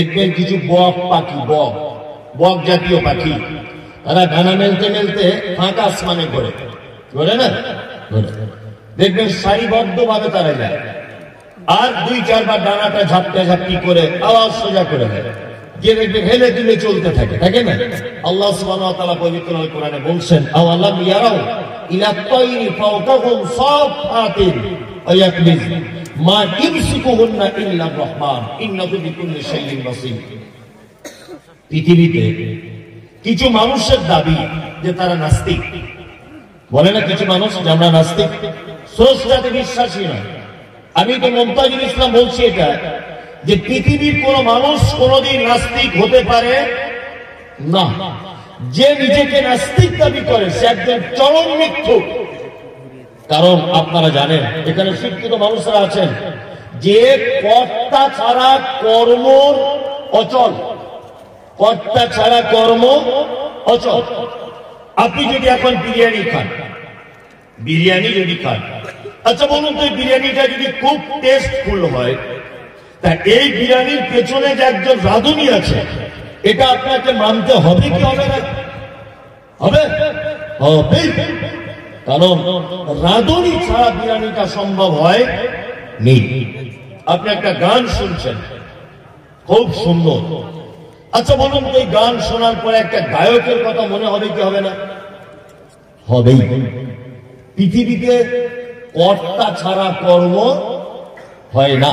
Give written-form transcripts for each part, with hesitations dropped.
দেখবেন কিছু বক পাখি, বক জাতীয় পাখি, তারা ডানা মেলতে মেলতে ফাঁকা আসমানে ঘোরে না, দেখবেন সারিবদ্ধ ভাবে তারা যায়, আর দুই চারবার ডানাটা ঝাপটা ঝাপটি করে আওয়াজ সোজা করে দেয়, যে দেখবে হেলে দুলে চলতে থাকে না। আল্লাহ সুবহানাহু ওয়া তাআলা পবিত্র আল কোরআনে বলছেন, আওয়ালাম ইয়ারাউ ইলা তায়রি ফাওকাহুম সাফাতিন আয়াকবিজ মা ইমসিকুহুন্না ইল্লা রহমান ইন্নাহু বিকুল্লি শাইইন বাসীর। পৃথিবীতে কিছু মানুষের দাবি যে তারা নাস্তিক, বলে না কিছু মানুষ যে আমরা নাস্তিক, স্রষ্টাতে বিশ্বাসী নয়। আমি তো মুমতাজুল ইসলাম বলছি এটা, যে পৃথিবীর কোন মানুষ কোনদিন নাস্তিক হতে পারে না। যে নিজেকে নাস্তিক দাবি করে সে একজন চরম মিথ্যুক। কারণ আপনারা জানেন এখানে শিক্ষিত মানুষরা আছেন যে কর্তা ছাড়া কর্ম অচল, কর্তা ছাড়া কর্ম অচল। আপনি যদি এখন বিরিয়ানি যদি খান, আচ্ছা বলুন তো, এই বিরিয়ানিটা যদি খুব টেস্টফুল হয়, তা এই বিরিয়ানির পেছনে যে একজন রাঁধুনি আছে এটা আপনাকে মানতে হবে কি হবে না? হবে। কারণ রাঁধুনি ছাড়া বিরিয়ানিটা সম্ভব হয় নেই। আপনি একটা গান শুনছেন, খুব সুন্দর, আচ্ছা বলুন তো, এই গান শোনার পরে একটা গায়কের কথা মনে হবে কি হবে না? হবেই। পৃথিবীতে কর্তা ছাড়া কর্ম হয় না।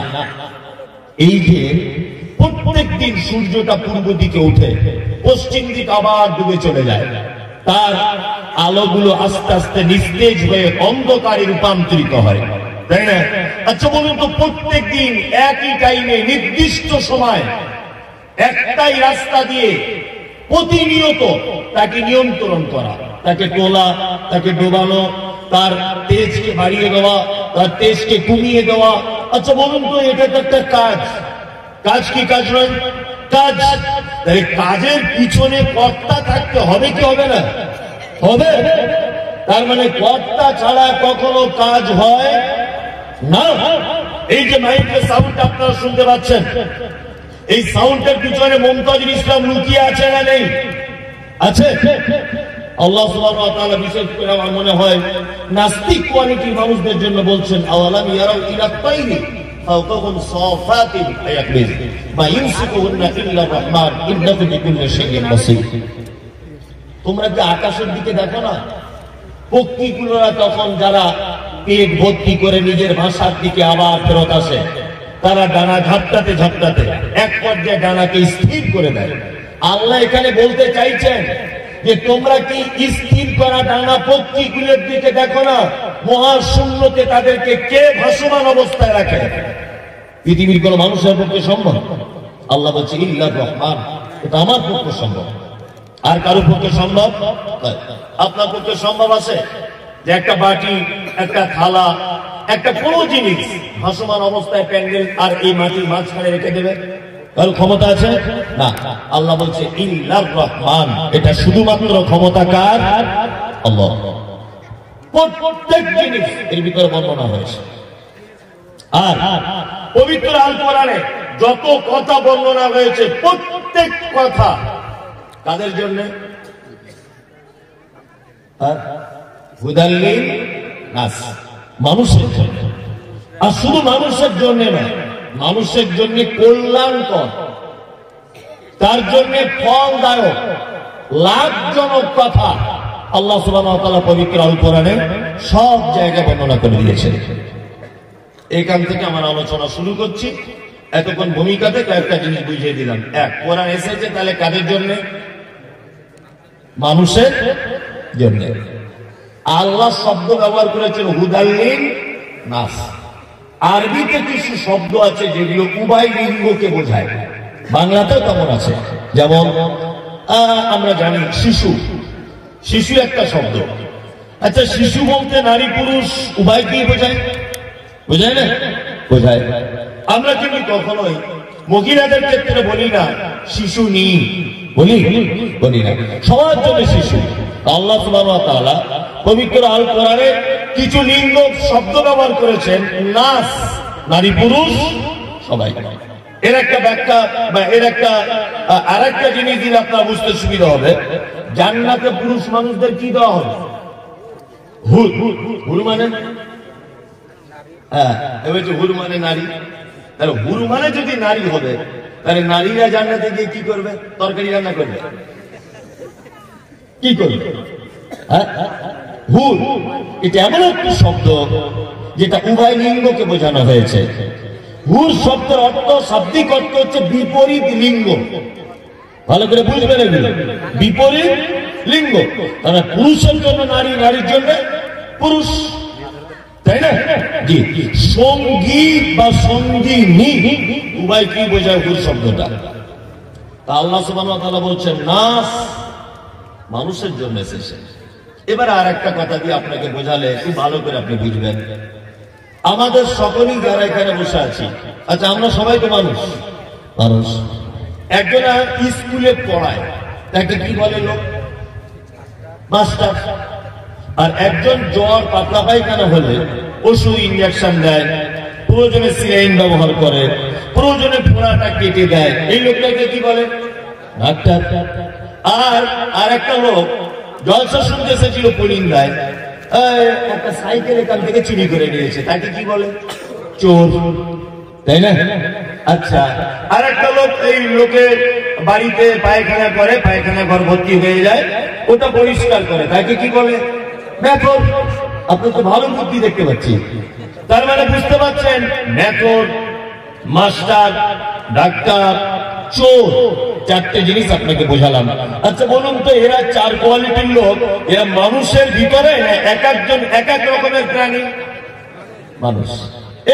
এই যে প্রত্যেক দিন সূর্যটা পূর্ব দিকে উঠে পশ্চিম দিকে আবার ডুবে চলে যায়, তার আলোগুলো আস্তে আস্তে নিস্তেজ হয়ে অন্ধকারে রূপান্তরিত হয়, তাই না? আচ্ছা বলুন তো, প্রত্যেক দিন একই টাইমে নির্দিষ্ট সময় একটাই রাস্তা দিয়ে প্রতিনিয়ত তাকে নিয়ন্ত্রণ করা, তাকে তোলা, তাকে ডোবানো, তার তেজকে বাড়িয়ে দেওয়া, তার তেজকে কমিয়ে দেওয়া। আচ্ছা বলুন তো, এটা তো একটা কাজ কি কাজ নয়? কাজ। কাজের পিছনে কর্তা থাকতে হবে কি হবে না? হবে। তার মানে কর্তা ছাড়া কখনো কাজ হয় না। এই যে মাইকের সাউন্ড আপনারা শুনতে পাচ্ছেন, এই সাউন্ডের পিছনে মুমতাজুল ইসলাম লুকিয়ে আছে না নেই? আছে। আল্লাহ সুবহানাহু ওয়া তাআলা বিশেষ করে আমার মনে হয় নাস্তিক কোয়ালিটির মানুষদের জন্য বলছেন, আওয়ালাম ইয়ারাউ ইলা তায়রি ফাওকাহুম সাফাতিন আয়াকবিজ মা ইমসিকুহুন্না ইল্লা রহমান ইন্নাহু বিকুল্লি শাইইন বাসীর। তোমরা কি আকাশের দিকে দেখো না? পক্ষীগুলোরা তখন যারা পেট ভর্তি করে নিজের ভাষার দিকে আবার ফেরত আসে, তারা ডানা ঝাপটাতে ঝাপটাতে এক পর্যায়ে ডানাকে স্থির করে দেয়। আল্লাহ এখানে বলতে চাইছেন যে তোমরা কি স্থির করা ডানা পক্ষীগুলোর দিকে দেখো না? মহাশূন্যতে তাদেরকে কে ভাসমান অবস্থায় রাখে? পৃথিবীর কোন মানুষের পক্ষে সম্ভব? আল্লাহ বলছে ইল্লা রহমান, এটা আমার পক্ষে সম্ভব, আর কারোর পক্ষে সম্ভব? আপনার পক্ষে সম্ভব আছে যে একটা বাটি, একটা থালা, একটা কোনো জিনিস ভাসমান অবস্থায় প্যান্ডেল আর এই মাটির মাঝখানে রেখে দেবে? কারো ক্ষমতা আছে না। আল্লাহ বলছে ইল্লার রহমান, এটা শুধুমাত্র ক্ষমতা কার? আল্লাহ। প্রত্যেক জিনিস এর ভিতরে বর্ণনা হয়েছে। আর পবিত্র আল কোরআনে যত কথা বর্ণনা হয়েছে, প্রত্যেক কথা কাদের জন্য? হুদাল লিন নাস, মানুষের জন্য। আর শুধু মানুষের জন্য নয়, মানুষের জন্য কল্যাণকর, তার জন্য ফলদায়ক, লাভজনক কথা আল্লাহ সুবহানাহু ওয়া তাআলা পবিত্র আল কোরআনে সব জায়গায় বর্ণনা করে দিয়েছেন। এখান থেকে আমার আলোচনা শুরু করছি। এতক্ষণ ভূমিকাতে কয়েকটা জিনিস বুঝিয়ে দিলাম। এক, কোরআন এসেছে তাহলে কাদের জন্য? মানুষের জন্য। আল্লাহ শব্দ ব্যবহার করেছেন হুদাল লিন নাস। আরবিতে কিছু শব্দ আছে যেগুলো উভয় লিঙ্গকে বোঝায়, বাংলাতেও তেমন আছে। যেমন আমরা জানি শিশু একটা শব্দ। আচ্ছা, শিশু বলতে নারী পুরুষ উভয়কেই বোঝায়? বোঝায় না? বোঝায়। আমরা কিন্তু কখনোই মহিলাদের ক্ষেত্রে বলি না শিশু নি, বলি না, সবার জন্য শিশু। আল্লাহ সুবহানাহু ওয়া তাআলা পবিত্র আল কোরআনে কিছু লিঙ্গ শব্দ ব্যবহার করেছেন, নাস, নারী পুরুষ সবাই। এর একটা ব্যাখ্যা বা এর একটা আর একটা জিনিস দিলে আপনার বুঝতে সুবিধা হবে। জান্নাতে পুরুষ মানুষদের কি দেওয়া হবে? হুর। হুর মানে হুর মানে নারী। তাহলে হুর মানে যদি নারী হবে, তাহলে নারীরা জান্নাতে গিয়ে কি করবে? তরকারি রান্না করবে, কি করবে? হুর এটা এমন একটি শব্দ যেটা উভয় লিঙ্গকে বোঝানো হয়েছে। হুর শব্দের অর্থ, শাব্দিক অর্থ হচ্ছে বিপরীত লিঙ্গ। ভালো করে বুঝবেন এগুলো, বিপরীত লিঙ্গ। তাহলে পুরুষের জন্য নারী, নারীর জন্য পুরুষ, তাই না? জি। সঙ্গী বা সঙ্গিনী উভয় কি বোঝায় হুর শব্দটা? তা আল্লাহ সুবহানাহু ওয়া তাআলা বলছেন নাস, মানুষের জন্য এসেছে। এবার আর একটা কথা দিয়ে আপনাকে বোঝালে খুব ভালো করে আপনি বুঝবেন। আমাদের সকলেই যারা এখানে বসে আছি, আচ্ছা আমরা সবাই তো মানুষ। মানুষ একজন স্কুলে পড়ায়, তাকে কি বলে লোক? মাস্টার। আর একজন জ্বর পাতলা পায়খানা হলে ওষুধ ইঞ্জেকশন দেয়, প্রয়োজনে সিরিঞ্জ ব্যবহার করে, প্রয়োজনে ফোঁড়াটা কেটে দেয়, এই লোকটাকে কি বলে? ডাক্তার। আর একটা লোক জলসা শুনতে এসেছিল পলিন্দায়, একটা সাইকেল এখান থেকে চুরি করে নিয়েছে, তাকে কি বলে? চোর, তাই না? আচ্ছা, আর একটা লোক এই লোকের বাড়িতে পায়খানা করে, পায়খানা ঘর ভর্তি হয়ে যায়, ওটা পরিষ্কার করে, তাকে কি বলে? মেথর। আপনি তো ভালো বুদ্ধি দেখতে পাচ্ছি। তার মানে বুঝতে পারছেন, মেথর, মাস্টার, ডাক্তার, চোর, চারটে জিনিস আপনাকে বোঝালাম। আচ্ছা বলুন তো, এরা চার কোয়ালিটির লোক, এরা মানুষের ভিতরে এক একজন এক এক রকমের প্রাণী? মানুষ।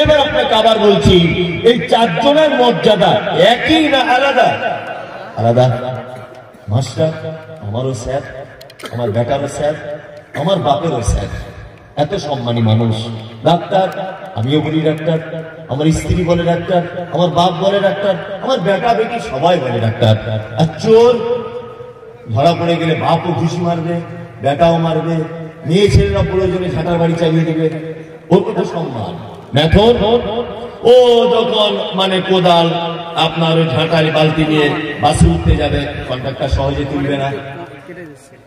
এবার আপনাকে আবার বলছি, এই চারজনের মর্যাদা একই না আলাদা? আলাদা। মাস্টার আমারও স্যার, আমার বেটারও স্যার, আমার বাপেরও স্যার, এত সম্মানী মানুষ। ডাক্তার আমিও বলি ডাক্তার, আমার স্ত্রী বলে ডাক্তার, আমার বাপ বলে ডাক্তার, আমার বেটা বেটি সবাই বলে ডাক্তার। আর চোর ধরা পড়ে গেলে বাপও ঘুষি মারবে, বেটাও মারবে, মেয়ে ছেলেরা প্রয়োজনে ঝাঁটার বাড়ি চালিয়ে দেবে, ওর কত সম্মান। মেথর ও যখন মানে কোদাল আপনার ওই ঝাঁটার বালতি নিয়ে বাসে উঠতে যাবে, কন্ট্রাক্টর সহজে তুলবে না,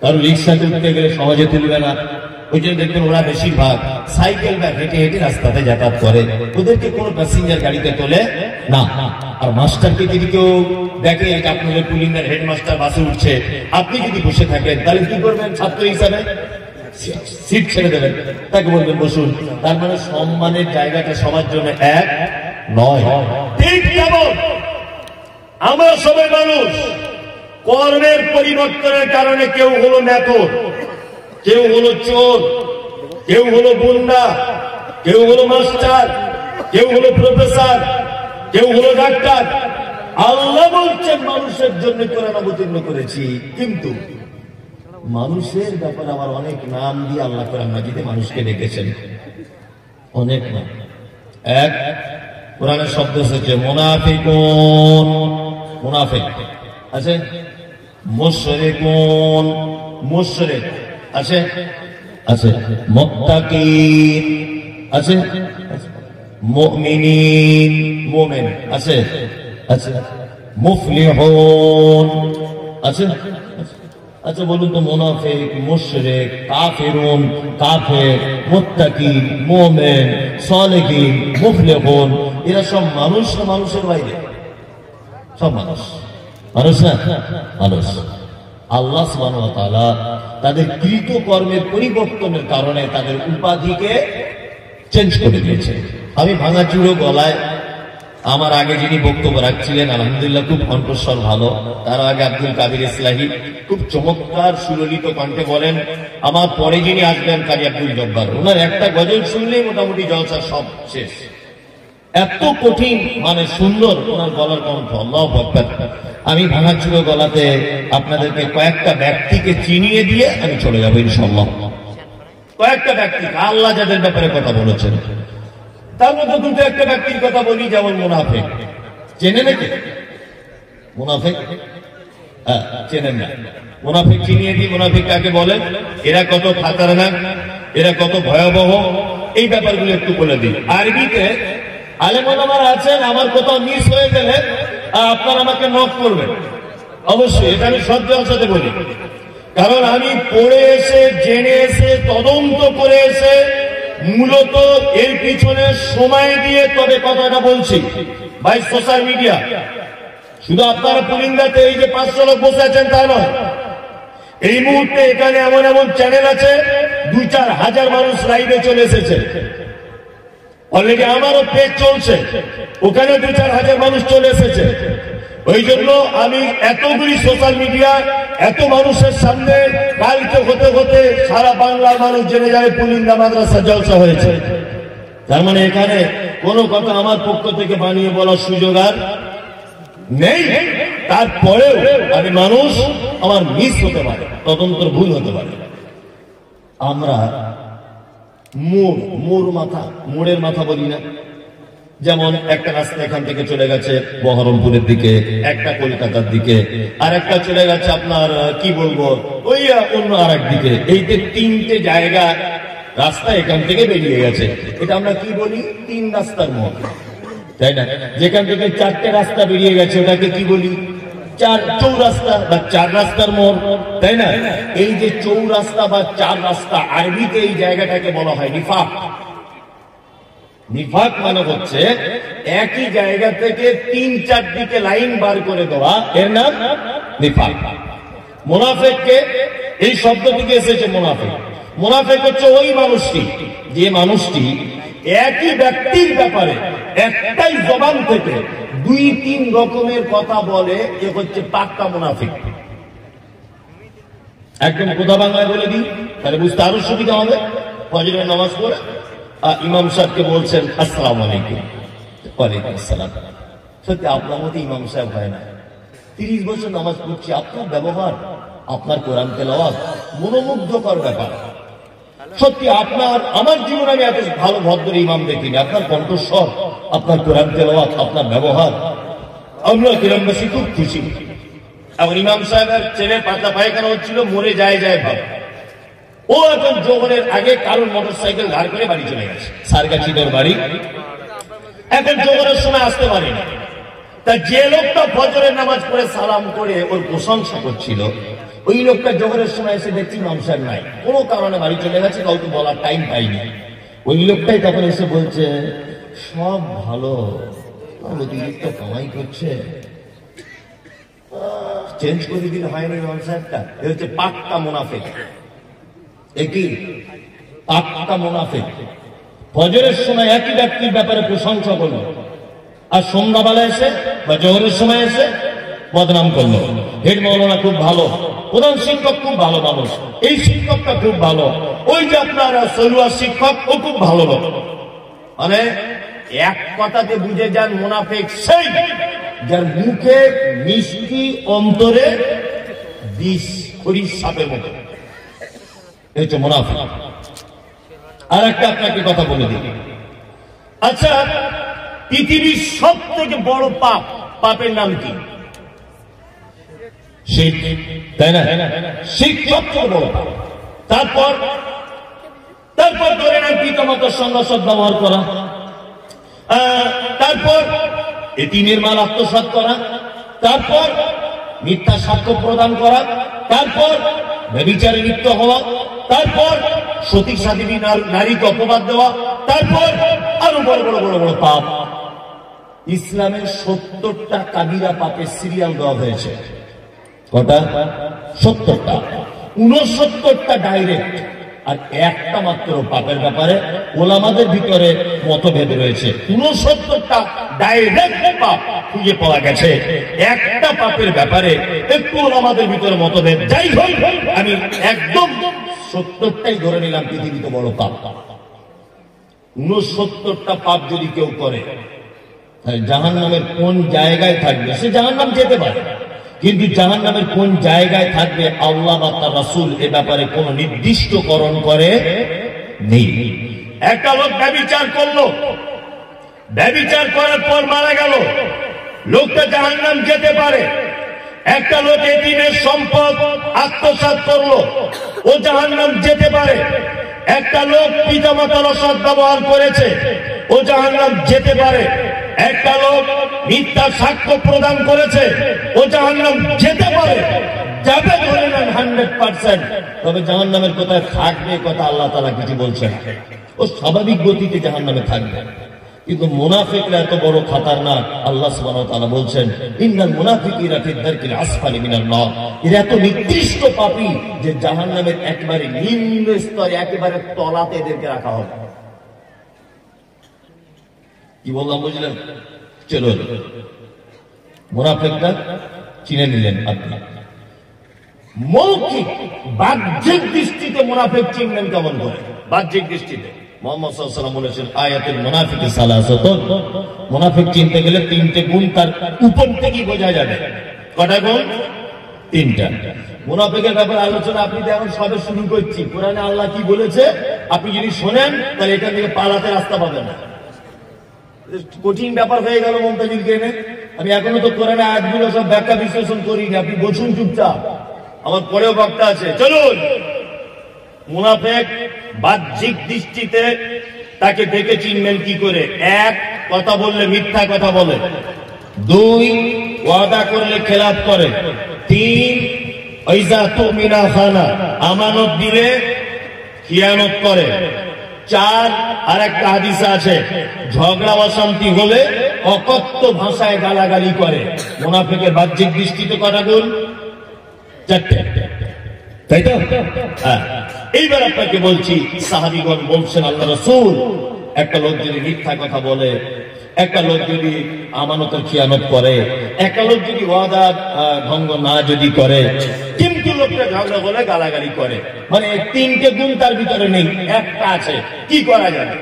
কারণ রিক্সাতে উঠতে গেলে সহজে তুলবে না। ওই জন্য দেখবেন ওরা বেশিরভাগ সাইকেল বা হেঁটে হেঁটে রাস্তাতে যাতায়াত করে, ওদেরকে কোনো প্যাসেঞ্জার গাড়িতে তোলে না। আর মাস্টারকে যদি কেউ দেখে আপনাদের পুলিংয়ের হেডমাস্টার বাসে উঠছে, আপনি যদি বসে থাকেন, তাহলে কি করবেন? ছাত্র হিসাবে সিট ছেড়ে দেবেন, তাকে বলবেন বসুন। তার মানে সম্মানের জায়গাটা সবার জন্য এক নয়। ঠিক যেমন আমরা সবাই মানুষ, কর্মের পরিবর্তনের কারণে কেউ হলো মেথর, কেউ হলো চোর, কেউ হলো গুন্ডা, কেউ হলো মাস্টার, কেউ হলো প্রফেসর, কেউ হলো ডাক্তার। আল্লাহ বলছেন মানুষের জন্য কোরআন অবতীর্ণ করেছি, কিন্তু মানুষের ব্যাপারে আবার অনেক নাম দিয়ে আল্লাহ কোরআন মাজিদে মানুষকে ডেকেছেন, অনেক নাম। এক কোরআনের শব্দ এসেছে মুনাফিকুন, মুনাফিক আছে, মুশরিকুন, মুশরিক আছে, আছে মুত্তাকিন আছে, মুমিনিন, মুমিন আছে, আছে মুফলিহুন আছে। আচ্ছা বলুন তো, মুনাফিক, মুশরিক, কাফিরুন, কাফের, মুত্তাকি, মুমিন, সালেহিন, মুফলিহুন, এরা সব মানুষ না মানুষের বাইরে? সব মানুষ। মানুষ না মানুষ। আল্লাহ সুবহানাহু ওয়া তাআলা তাদের কৃত কর্মের পরিবর্তনের কারণে তাদের উপাধিকে চেঞ্জ করে দিয়েছে। আমি ভাঙাচুরো গলায়, আমার আগে যিনি বক্তব্য রাখছিলেন আলহামদুলিল্লাহ খুব কণ্ঠস্বর ভালো, তার আগে আব্দুল কাবির ইসলাহি খুব চমৎকার সুললিত কণ্ঠে বলেন। আমার পরে যিনি আসবেন কাজী আব্দুল জব্বার, ওনার একটা গজল শুনলেই মোটামুটি জলসা সব শেষ। এত কঠিন মানে সুন্দর ওনার গলার কণ্ঠ, আল্লাহু আকবার। আমি ভাঙাচুরো গলাতে আপনাদেরকে কয়েকটা ব্যক্তিকে চিনিয়ে দিয়ে আমি চলে যাবো ইনশাআল্লাহ। কয়েকটা ব্যক্তি আল্লাহ যাদের ব্যাপারে কথা বলেছেন, তার মধ্যে দুটো একটা ব্যক্তির কথা বলি, যেমন মুনাফিক। চেনে নাকি মুনাফিক? চেনেন না? মুনাফিক চিনিয়ে দিই। মুনাফিক কাকে বলেন, এরা কত খাতারনাক, এরা কত ভয়াবহ, এই ব্যাপারগুলো একটু বলে দিই। আরবিতে আলেম ওলামারা আছেন, আমার কোথাও মিস হয়ে গেলে আপনারা আমাকে নক করবেন অবশ্যই, এটা আমি শ্রদ্ধার সাথে বলি। কারণ আমি পড়ে এসে, জেনে এসে, তদন্ত করে এসে মূলত এর পিছনে সময় দিয়ে তবে কথাটা বলছি। ভাই সোশ্যাল মিডিয়া শুধু আপনারা পুলিন্দাতে এই যে 500 লোক বসে আছেন তা নয়, এই মুহূর্তে এখানে এমন এমন চ্যানেল আছে 2-4 হাজার মানুষ লাইভে চলে এসেছে। অলরেডি আমারও পেজ চলছে, ওখানে 2-4 হাজার মানুষ চলে এসেছে। ওই জন্য আমি এতগুলি সোশ্যাল মিডিয়া, এত মানুষের সামনে কালকে হতে হতে সারা বাংলার মানুষ জেনে যাবে পুলিন্দা মাদ্রাসা জলসা হয়েছে। তার মানে এখানে কোনো কথা আমার পক্ষ থেকে বানিয়ে বলার সুযোগ আর নেই। তারপরেও আমি মানুষ, আমার মিস হতে পারে, তদন্তর ভুল হতে পারে। আমরা মোড়ের মাথা বলি না? যেমন একটা রাস্তা এখান থেকে চলে গেছে বহরমপুরের দিকে, একটা কলকাতার দিকে, আর একটা চলে গেছে আপনার কি বলবো ওই অন্য আর এক দিকে। এই যে 3টে জায়গা রাস্তা এখান থেকে বেরিয়ে গেছে, এটা আমরা কি বলি? 3 রাস্তার মোড়, তাই না? যেখান থেকে 4টে রাস্তা বেরিয়ে গেছে ওটাকে কি বলি? 4 চৌরাস্তা বা 4 রাস্তার মোড়, তাই না? এই যে চৌরাস্তা বা 4 রাস্তা, আরবিতে এই জায়গাটাকে বলা হয় নিফাক। নিফাক মানে হচ্ছে একই জায়গা থেকে 3-4 দিকে লাইন বার করে দেওয়া, এর নাম নিফাক। মুনাফিককে এই শব্দ থেকে এসেছে মুনাফিক। মুনাফিক হচ্ছে ওই মানুষটি, যে মানুষটি একই ব্যক্তির ব্যাপারে একটাই জবান থেকে 2-3 রকমের কথা বলে, এ হচ্ছে পাক্কা মুনাফিক। একদম কথা বাংলায় বলে দিই, তাহলে বুঝতে আরো সুবিধা হবে। ফজরের নামাজ পড়ে ইমাম সাহেবকে বলছেন আসসালামু আলাইকুম, ওয়ালাইকুম আসসালাম। সত্যি আপনার মতো ইমাম সাহেব হয় না। 30 বছর নামাজ পড়ছি, আপনার ব্যবহার, আপনার কোরআন তেলাওয়াত মনোমুগ্ধকর ব্যাপার। সত্যি আপনার, আমার জীবনে আমি এত ভালো ভদ্র ইমাম দেখিনি। আপনার কণ্ঠস্বর, আপনার কোরআন তেলাওয়াত, আপনার ব্যবহার, আমরা গ্রামবাসী খুব খুশি। এখন ইমাম সাহেবের ছেলে পাতলা পায়খানা হচ্ছিল, মরে যায় ভাব। ও এখন জোহরের আগে কারোর মোটরসাইকেল ধার করে বাড়ি চলে গেছে, সারগাছিদের বাড়ি। এখন জোহরের সময় আসতে পারে না। তা যে লোকটা ফজরের নামাজ পড়ে সালাম করে ওর প্রশংসা করছিল, ওই লোকটা জোহরের সময় এসে দেখছি ইমাম সাহেব নাই, কোনো কারণে বাড়ি চলে গেছে, কাউকে বলার টাইম পাইনি। ওই লোকটাই তখন এসে বলছে সব ভালো, অতিরিক্ত কামাই করছে, চেঞ্জ করে দিলে হয়নি ইমাম সাহেবটা। এ হচ্ছে পাক্কা মুনাফিক। একই পাক্কা মুনাফিক। ফজরের সময় একই ব্যক্তির ব্যাপারে প্রশংসা করলো, আর সন্ধ্যাবেলা এসে বা জোহরের সময় এসে বদনাম করলো। হেড মাওলানা খুব ভালো, প্রধান শিক্ষক খুব ভালো মানুষ, এই শিক্ষকটা খুব ভালো, ওই যে আপনার সলুয়া শিক্ষক ও খুব ভালো লোক। মানে এক কথাতে বুঝে যান মুনাফিক সেই যার মুখে মিষ্টি, অন্তরে বিষ, খড়ির সাপের মতো। এই হচ্ছে মুনাফিক। আর একটা আপনাকে কথা বলে দিই। আচ্ছা, পৃথিবীর সব থেকে বড় পাপের নাম কি? শিরক, তাই না? শিরক সবচেয়ে বড় পাপ। তারপর ধরে নেন পিতামাতার সঙ্গে সদ্ব্যবহার করা, তারপর এতিমের মাল আত্মসাৎ করা, তারপর মিথ্যা সাক্ষ্য প্রদান করা, তারপর ব্যভিচারে লিপ্ত হওয়া, তারপর সতী সাধ্বী নারীকে অপবাদ দেওয়া, তারপর আরো বড় বড় বড় বড় পাপ। ইসলামের 70টা কাবিরা পাপের সিরিয়াল দেওয়া হয়েছে। কটা? 70টা। 69টা ডাইরেক্ট, আর একটা মাত্র পাপের ব্যাপারে ওলামাদের ভিতরে মতভেদ রয়েছে। 69টা ডাইরেক্ট পাপ খুঁজে পাওয়া গেছে, একটা পাপের ব্যাপারে একটু ওলামাদের ভিতরে মতভেদ। যাই হোক, আমি একদম 70টাই ধরে নিলাম পৃথিবীতে বড় পাপ। 69টা পাপ যদি কেউ করে, জাহান্নামের কোন জায়গায় থাকবে? সে জাহান্নাম যেতে পারে, কিন্তু জাহান্নামের কোন জায়গায় থাকবে আল্লাহ বা তার রাসূল এ ব্যাপারে কোন নির্দিষ্টকরণ করে নেই। একটা লোক ব্যভিচার করলো, ব্যভিচার করার পর মারা গেল, লোকটা জাহান্নাম যেতে পারে। একটা লোক এতিমের সম্পদ আত্মসাৎ করলো, ও জাহান্নাম যেতে পারে। একটা লোক পিতামাতার অসৎ ব্যবহার করেছে, ও জাহান্নাম যেতে পারে। একটা লোক মিথ্যা সাক্ষ্য প্রদান করেছে, ও জাহান্নাম যেতে পারে, যাবে ধরে নেন 100%। তবে জাহান্নামের কোথায় থাকবে কথা আল্লাহ তাআলা কিছু বলছেন, ও স্বাভাবিক গতিতে জাহান্নামে থাকবে। কিন্তু মুনাফিকরা এত বড় খতরনাক, আল্লাহ সুবহানাহু ওয়া তাআলা বলছেন ইন্নাল মুনাফিকিনা ফি দারকিল আসফালি মিনান নার, এরা এত নিকৃষ্ট পাপী যে জাহান্নামের একেবারে নিম্ন স্তরে, একেবারে তলাতে এদেরকে রাখা হবে। কি বললাম বুঝলেন? চলো, মুনাফিকরা চিনে নিলেন আপনি। মৌখিক বাহ্যিক দৃষ্টিতে মুনাফিক চিনবেন কেমন করে? বাহ্যিক দৃষ্টিতে মুহাম্মদ সাল্লাল্লাহু আলাইহি ওয়াসাল্লাম বলেছেন আয়াতুল মুনাফিকি সালাসাতুন, মুনাফিক চিনতে গেলে তিনটে গুণ তার উপর থেকেই বোঝা যাবে। কটা গুণ? তিনটা। মুনাফিকের ব্যাপারে আলোচনা আপনি এখন সবে শুরু করছি। কোরআনে আল্লাহ কি বলেছে আপনি যদি শোনেন তাহলে এখান থেকে পালাতে রাস্তা পাবেন না। কঠিন ব্যাপার হয়ে গেল মমতাজুল কেনে। আমি এখনো তো কোরআনে আয়াতগুলো সব ব্যাখ্যা বিশ্লেষণ করিনি, আপনি বসুন চুপচাপ, আমার পরেও বক্তা আছে। চলুন, মুনাফিক বাহ্যিক দৃষ্টিতে তাকে দেখে চিনবেন কি করে? এক, কথা বললে মিথ্যা কথা বলে। দুই, ওয়াদা করলে খেলাফ করে। তিন, ইযা তুমিনা খানা, আমানত দিলে খিয়ানত করে। চার, আর একটা হাদিসে আছে ঝগড়া অশান্তি হলে অকথ্য ভাষায় গালাগালি করে। মুনাফিকের বাহ্যিক দৃষ্টিতে কটা গুণ? চারটে, তাই তো? হ্যাঁ। এইবার আপনাকে বলছি, সাহাবীগণ বলছেন আল্লাহ রাসূল, একটা লোক যদি মিথ্যা কথা বলে, একটা লোক যদি আমানতের খিয়ানত করে, একটা লোক যদি ওয়াদা ভঙ্গ না যদি করে, কিন্তু লোকটা ঝগড়া বলে গালাগালি করে, মানে তিনটে গুণ তার ভিতরে নেই, একটা আছে, কি করা যাবে?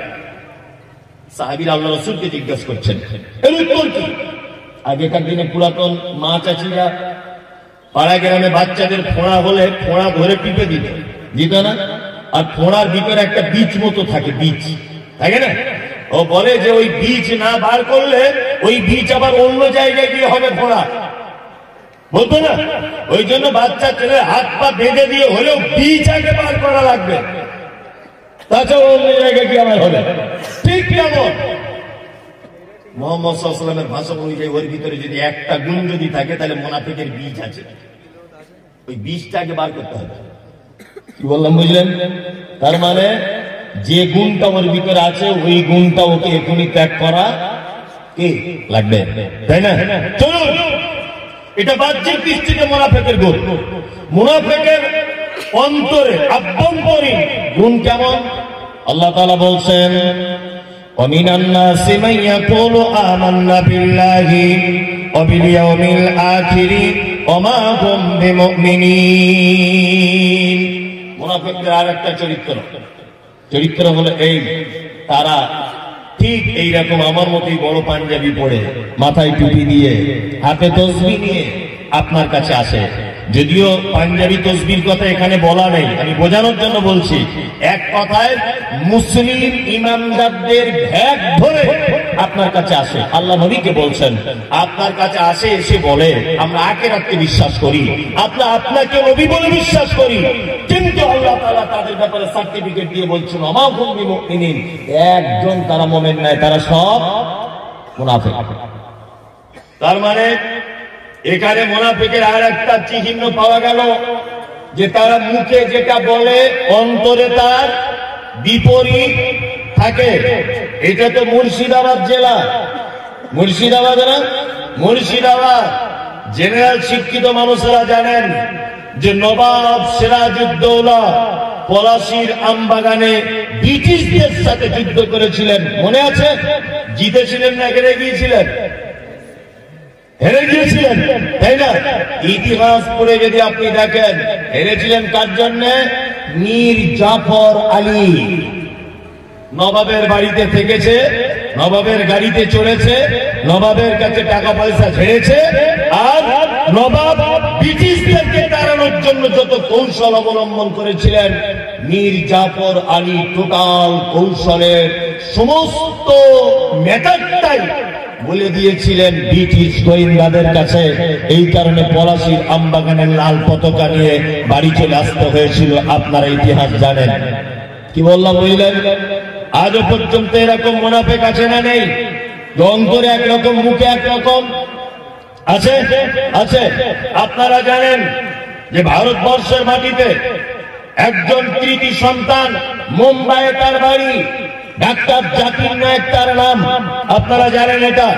সাহাবীরা আল্লাহ রাসূলকে জিজ্ঞাসা করছেন, এর উত্তর কি? আগেকার দিনে পুরাতন মা চাচিরা পাড়া গ্রামে বাচ্চাদের ফোঁড়া হলে ফোঁড়া ধরে টিপে দিত না? আর ফোঁড়ার ভিতরে একটা বীজ মতো থাকে, বীজ থাকে না? ও বলে যে ওই বীজ না বার করলে ওই বীজ আবার অন্য জায়গায় গিয়ে হবে ফোঁড়া, বলতো না? ওই জন্য বাচ্চা ছেলে হাত পা বেঁধে দিয়ে হলেও বীজ আগে বার করা লাগবে, তাছাড়া অন্য জায়গায় গিয়ে আমার হবে। ঠিক কেমন মুহাম্মদ সাল্লাল্লাহু আলাইহি ওয়াসাল্লামের ভাষা অনুযায়ী ওর ভিতরে যদি একটা গুণ যদি থাকে তাহলে মুনাফিকের বীজ আছে, ওই বীজটাকে বার করতে হবে। কি বললাম বুঝলেন? তার মানে যে গুণটা ওর ভিতরে আছে ওই গুণটা ওকে এখনই ত্যাগ করা কি লাগবে, তাই না? চলুন, এটা বাহ্যিক দৃষ্টিতে মুনাফিকের গুণ। মুনাফিকের অন্তরে আভ্যন্তরীণ গুণ কেমন? আল্লাহ তাআলা বলছেন وَمِنَ النَّاسِ مَن يَقُولُ آمَنَّا بِاللَّهِ وَبِالْيَوْمِ الْآخِرِ وَمَا هُمْ بِمُؤْمِنِينَ। মুনাফিকদের আরেকটা চরিত্র হলো এই, তারা ঠিক এইরকম আমার মতোই বড় পাঞ্জাবি পরে, মাথায় টুপি দিয়ে, হাতে তসবিহ নিয়ে আপনার কাছে আসে। যদিও পাঞ্জাবি তসবির কথা এখানে বলা নেই, আমি বোঝানোর জন্য বলছি। এক কথায় মুসলিম ইমানদারদের ভ্যাগ ধরে আপনার কাছে আসে। আল্লাহ নবীকে বলছেন আপনার কাছে আসে, এসে বলে আমরা আখিরাতকে বিশ্বাস করি, আপনাকে নবী বলে বিশ্বাস করি, কিন্তু আল্লাহ তাআলা তাদের ব্যাপারে সার্টিফিকেট দিয়ে বলছেন ওমা হুম বিমুমিনিন, একজন তারা মুমিন নয়, তারা সব মুনাফিক। তার মানে এখানে মুনাফিকের আর একটা চিহ্ন পাওয়া গেল যে তারা মুখে যেটা বলে অন্তরে তার বিপরীত থাকে। এটা তো মুর্শিদাবাদ জেলা, মুর্শিদাবাদ না? মুর্শিদাবাদ জেনারেল শিক্ষিত মানুষেরা জানেন যে নবাব সিরাজউদ্দৌলা পলাশীর আমবাগানে ব্রিটিশদের সাথে যুদ্ধ করেছিলেন, মনে আছে? জিতেছিলেন না হেরে গিয়েছিলেন? হেরে গিয়েছিলেন, তাই না? ইতিহাস পড়ে যদি আপনি দেখেন হেরেছিলেন কার জন্য? মীর জাফর আলী। নবাবের বাড়িতে থেকেছে, নবাবের গাড়িতে চড়েছে, নবাবের কাছে টাকা পয়সা ঝেড়েছে, আর নবাব ব্রিটিশদেরকে তাড়ানোর জন্য যত কৌশল অবলম্বন করেছিলেন, মীর জাফর আলী টোটাল কৌশলের সমস্ত ম্যাটারটাই বলে দিয়েছিলেন ব্রিটিশ গোয়েন্দাদের কাছে। এই কারণে পলাশীর আমবাগানের লাল পতাকা নিয়ে বাড়ি চলে আসতে হয়েছিল, আপনারা ইতিহাস জানেন। কি বললাম বুঝলেন? আজও পর্যন্ত এরকম মুনাফিক আছে না নেই? অন্তরে একরকম, মুখে একরকম আছে, আছে। আপনারা জানেন যে ভারতবর্ষের মাটিতে একজন কৃতি সন্তান, মুম্বাইয়ে তার বাড়ি, ডাক্তার জাকির নায়েক তার নাম। আপনারা জানেন এটা?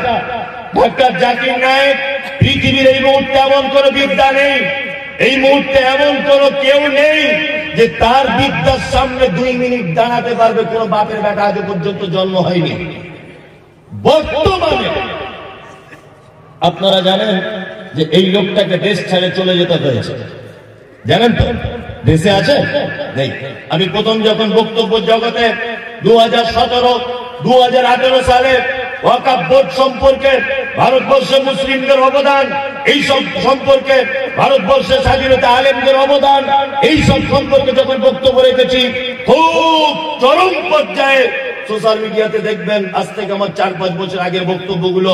ডাক্তার জাকির নায়েক, পৃথিবীর এই মুহূর্তে এমন কোন বিদ্যা নেই, এই মুহূর্তে এমন কোন কেউ নেই যে তার বিদ্যার সামনে 2 মিনিট দাঁড়াতে পারবে। কোন বাপের বেটা আজ পর্যন্ত জন্ম হয়নি। বর্তমানে আপনারা জানেন যে এই লোকটাকে দেশ ছেড়ে চলে যেতে হয়েছে, জানেন তো? দেশে আছে নেই। আমি প্রথম যখন বক্তব্য জগতে 2017, 2018 সালে ওয়াকফ বোর্ড সম্পর্কে, ভারতবর্ষের মুসলিমদের অবদান, এই সব সম্পর্কে, ভারতবর্ষের স্বাধীনতা আলেমদের অবদান, এই সব সম্পর্কে যখন বক্তব্য রেখেছি, খুব চরম পর্যায়ে সোশ্যাল মিডিয়াতে দেখবেন আজ থেকে আমার 4-5 বছর আগের বক্তব্যগুলো,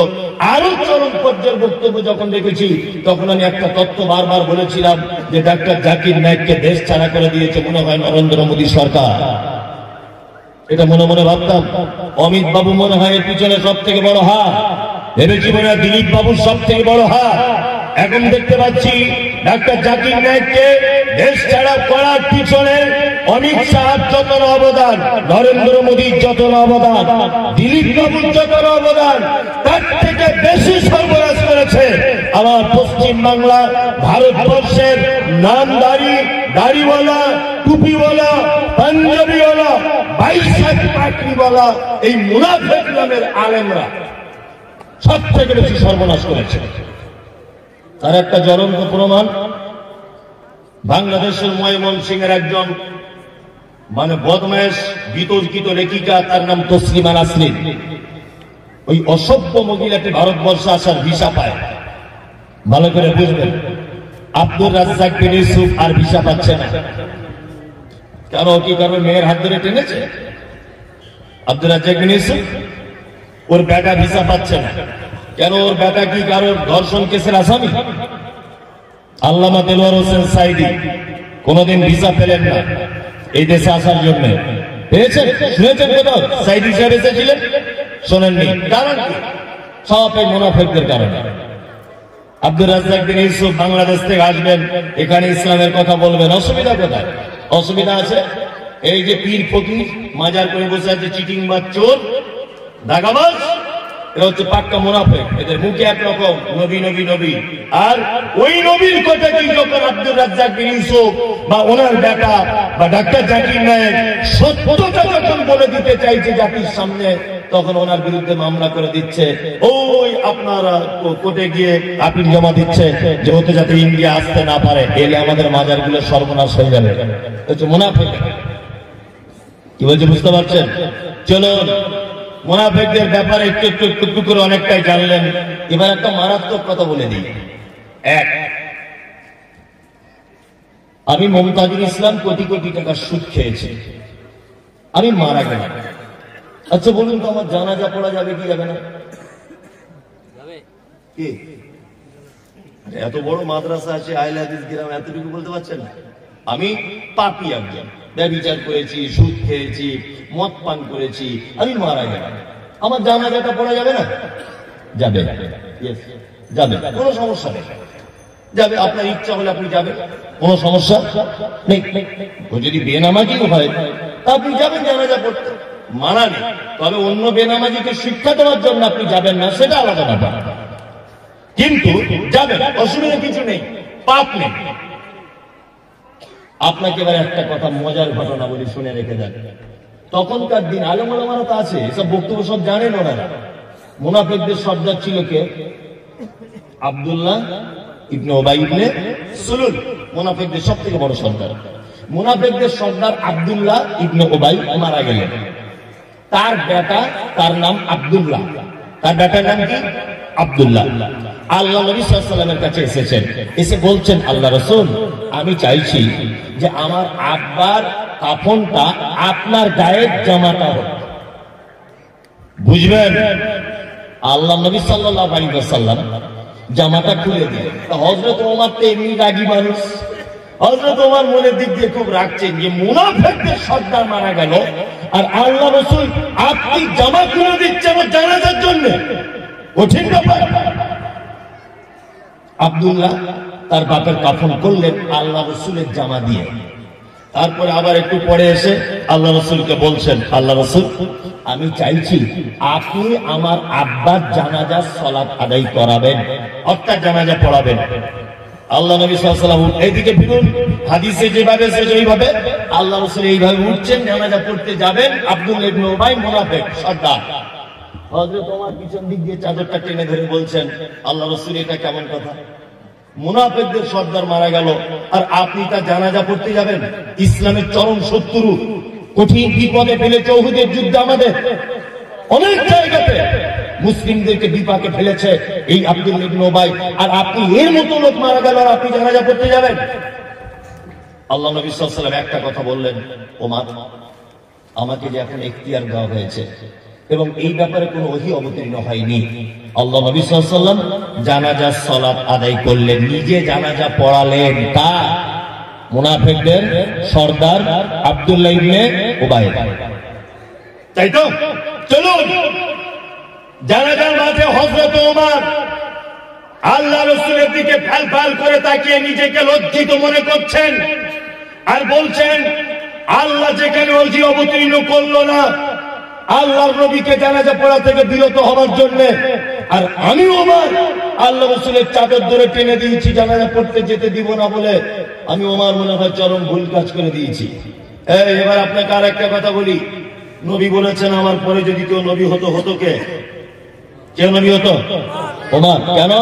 আরো চরম পর্যায়ের বক্তব্য যখন দেখেছি, তখন আমি একটা তথ্য বারবার বলেছিলাম যে ডাক্তার জাকির নায়েককে দেশ ছাড়া করে দিয়েছে মনে হয় নরেন্দ্র মোদী সরকার। এটা মনে মনে ভাবতাম। অমিত বাবু মনে হয় এর পিছনে সব থেকে বড় হাত, ভেবেছি মনে হয় দিলীপ বাবুর সব থেকে বড় হাত। এখন দেখতে পাচ্ছি ডাক্তার জাকির নায়েককে দেশ ছাড়া করার পিছনে অমিত শাহর যত অবদান, নরেন্দ্র মোদীর যত অবদান, দিলীপ বাবুর যত অবদান, তার থেকে বেশি সর্বনাশ করেছে আমার পশ্চিম বাংলা, ভারতবর্ষের নামদারি, দাড়িওয়ালা, টুপিওয়ালা, পাঞ্জাবিওয়ালা, বাইশাখ পাখরিওয়ালা এই মুনাফিক নামের আলেমরা সব থেকে বেশি সর্বনাশ করেছে। তার একটা জ্বলন্ত প্রমাণ, বাংলাদেশের ময়মনসিংহের একজন বদমাশ বিতর্কিত লেখিকা, তার নাম তসলিমা নাসরিন। ওই অসভ্য মহিলাটি ভারতবর্ষে আসার ভিসা পায়। ভালো করে বুঝবেন, আব্দুর রাজ্জাক বিন ইউসুফ আর ভিসা পাচ্ছে না। কেন? কি কারণে? মেয়ের হাত ধরে টেনেছে। আব্দুর রাজ্জাক বিন ইউসুফ, ওর বেটা ভিসা পাচ্ছে না। কেন? ওর বেটা কি কারোর ধর্ষণ কেসের আসামি? আল্লামা দেলোয়ার হোসেন সাইদি কোনদিন ভিসা পেলেন না এই দেশে আসার জন্য। পেয়েছেন? শুনেছেন কোথাও সাইদি সাহেব এসেছিলেন? শোনেননি। কারণ কি? সব এই মুনাফিকদের কারণে। আব্দুর রাজ্জাক বিন ইউসুফ বাংলাদেশ থেকে আসবেন, এখানে ইসলামের কথা বলবেন, অসুবিধা কোথায়? অসুবিধা আছে এই যে পীর ফকির মাজার করে বসে আছে, চিটিং বাজ, চোর, দাগাবাজ, এরা হচ্ছে পাক্কা মুনাফিক। এদের মুখে একরকম নবী নবী নবী, আর ওই নবীর কথা কি যখন আব্দুর রাজ্জাক বিন ইউসুফ বা ওনার বেটা বা ডাক্তার জাকির নায়েক সত্যটা যখন বলে দিতে চাইছে জাতির সামনে, তখন ওনার বিরুদ্ধে মামলা করে দিচ্ছে। ওই আপনারা কোর্টে গিয়ে আপিল জমা দিচ্ছে যে ওতে যাতে ইন্ডিয়া আসতে না পারে, এলে আমাদের মাজারগুলো সর্বনাশ হয়ে যাবে। হচ্ছে মুনাফিক। কি বলছে বুঝতে পারছেন? চলুন মুনাফিকদের ব্যাপারে একটু একটু একটু করে অনেকটাই জানলেন। এবার একটা মারাত্মক কথা বলে দিই। এক, আমি মমতাজুল ইসলাম কোটি কোটি টাকা সুদ খেয়েছি, আমি মারা গেলাম। আচ্ছা বলুন তো, আমার জানাজা পড়া যাবে কি যাবে না? কি এত বড় মাদ্রাসা আছে, আহলে হাদিস গ্রাম, এতটুকু বলতে পারছেন না? আমি পাপী একজন, ব্যভিচার করেছি, সুদ খেয়েছি, মদ পান করেছি, আমি মারা গেলাম, আমার জানাজাটা পড়া যাবে না? যাবে, যাবে, কোনো সমস্যা নেই, যাবে। আপনার ইচ্ছা হলে আপনি যাবেন, কোনো সমস্যা নেই। যদি বেনামাজিও হয় তা আপনি যাবেন জানাজা পড়তে, মানা নেই। তবে অন্য বেনামাজিকে শিক্ষা দেওয়ার জন্য আপনি যাবেন না, সেটা আলাদা ব্যাপার, কিন্তু যাবেন, অসুবিধা কিছু নেই, পাপ নেই। আপনাকে এবার একটা কথা, মজার ঘটনা বলি, শুনে রেখে যান। তখনকার দিন আলেম ওলামারা তো আছে, এসব বক্তব্য সব জানেন ওনারা। মুনাফিকদের সর্দার ছিল কে? আব্দুল্লাহ ইবনে উবাই ইবনে সুলুল, মুনাফিকদের সব থেকে বড় সর্দার। মুনাফিকদের সর্দার আব্দুল্লাহ ইবনে উবাই মারা গেলেন। তার বেটা, তার নাম আব্দুল্লাহ, তার বেটার নাম কি? আব্দুল্লাহ। আল্লাহ নবী সাল্লাল্লাহু আলাইহি ওয়াসাল্লামের কাছে এসেছেন, এসে বলছেন, আল্লাহ রাসূল, আমি চাইছি যে আমার আব্বার কাফনটা আপনার গায়ের জামাটা হোক। বুঝবেন? আল্লাহ নবী সাল্লাল্লাহু আলাইহি ওয়াসাল্লাম জামাটা খুলে দিলেন। হযরত ওমর তো এমনি রাগী মানুষ, হযরত ওমর মনের দিক দিয়ে খুব রাগছেন যে মুনাফিকদের সর্দার মারা গেল, আর আল্লাহ রাসূল আপনি জামা কিনে দিচ্ছেন জানাজার জন্য, কঠিন ব্যাপার। আব্দুল্লাহ তার বাপের কাফন করলেন আল্লাহ রাসূলের জামা দিয়ে। তারপরে আবার একটু পরে এসে আল্লাহ রাসূলকে বলছেন, আল্লাহ রাসূল আমি চাইছি আপনি আমার আব্বার জানাজার সালাত আদায় করাবেন, অর্থাৎ জানাজা পড়াবেন। আল্লাহ নবী সাল্লাল্লাহু আলাইহি ওয়াসাল্লাম এইদিকে ফিরুন, হাদিসে যেভাবে এসেছে ওইভাবে আল্লাহ রাসূল এইভাবে উঠছেন, জানাজা পড়তে যাবেন। আব্দুল্লাহ ইবনে উবাই মুনাফিক সর্দার হযরত ওমর পিছন দিক দিয়ে চাদরটা টেনে ধরে বলছেন, আল্লাহ রাসূল এটা কেমন কথা? মুনাফিকদের সর্দার মারা গেল আর আপনি তার জানাজা পড়তে যাবেন? ইসলামের চরম শত্রু, কঠিন বিপদে ফেলেছে উহুদের যুদ্ধ, আমাদের অনেক জায়গাতে মুসলিমদেরকে বিপাকে ফেলেছে এই আব্দুল্লাহ ইবনে উবাই, আর আপনি এর মতো লোক মারা গেল আর আপনি জানাজা পড়তে যাবেন? আল্লাহ নবী সাল্লাল্লাহু আলাইহি ওয়াসাল্লাম একটা কথা বললেন, ওমর আমাকে যে এখন ইখতিয়ার দেওয়া হয়েছে এবং এই ব্যাপারে কোনো ওহী অবতীর্ণ হয়নি, আল্লাহ নবী সাল্লাল্লাহু আলাইহি ওয়াসাল্লাম জানাজার সালাত আদায় করলেন, নিজে জানাজা পড়ালেন। তা মুনাফিকদের সর্দার আব্দুল্লাহ ইবনে উবাই, তাই তো? চলুন জানাজার মাঝে হযরত ওমর আল্লাহ রাসূলের দিকে ফ্যাল ফ্যাল করে তাকিয়ে নিজেকে লজ্জিত মনে করছেন আর বলছেন, আল্লাহ যেখানে ওহী অবতীর্ণ করলো না আল্লাহর নবীকে জানাজা পড়া থেকে বিরত হওয়ার জন্য, আর আমি ওমর আল্লাহ রাসূলের চাদর ধরে টেনে দিয়েছি জানাজা পড়তে যেতে দিব না বলে, আমি ওমর মনে হয় চরম ভুল কাজ করে দিয়েছি। এবার আপনাকে আর একটা কথা বলি, নবী বলেছেন আমার পরে যদি কেউ নবী হতো, হতো কে? কেউ নবী হতো? ওমর। কেন?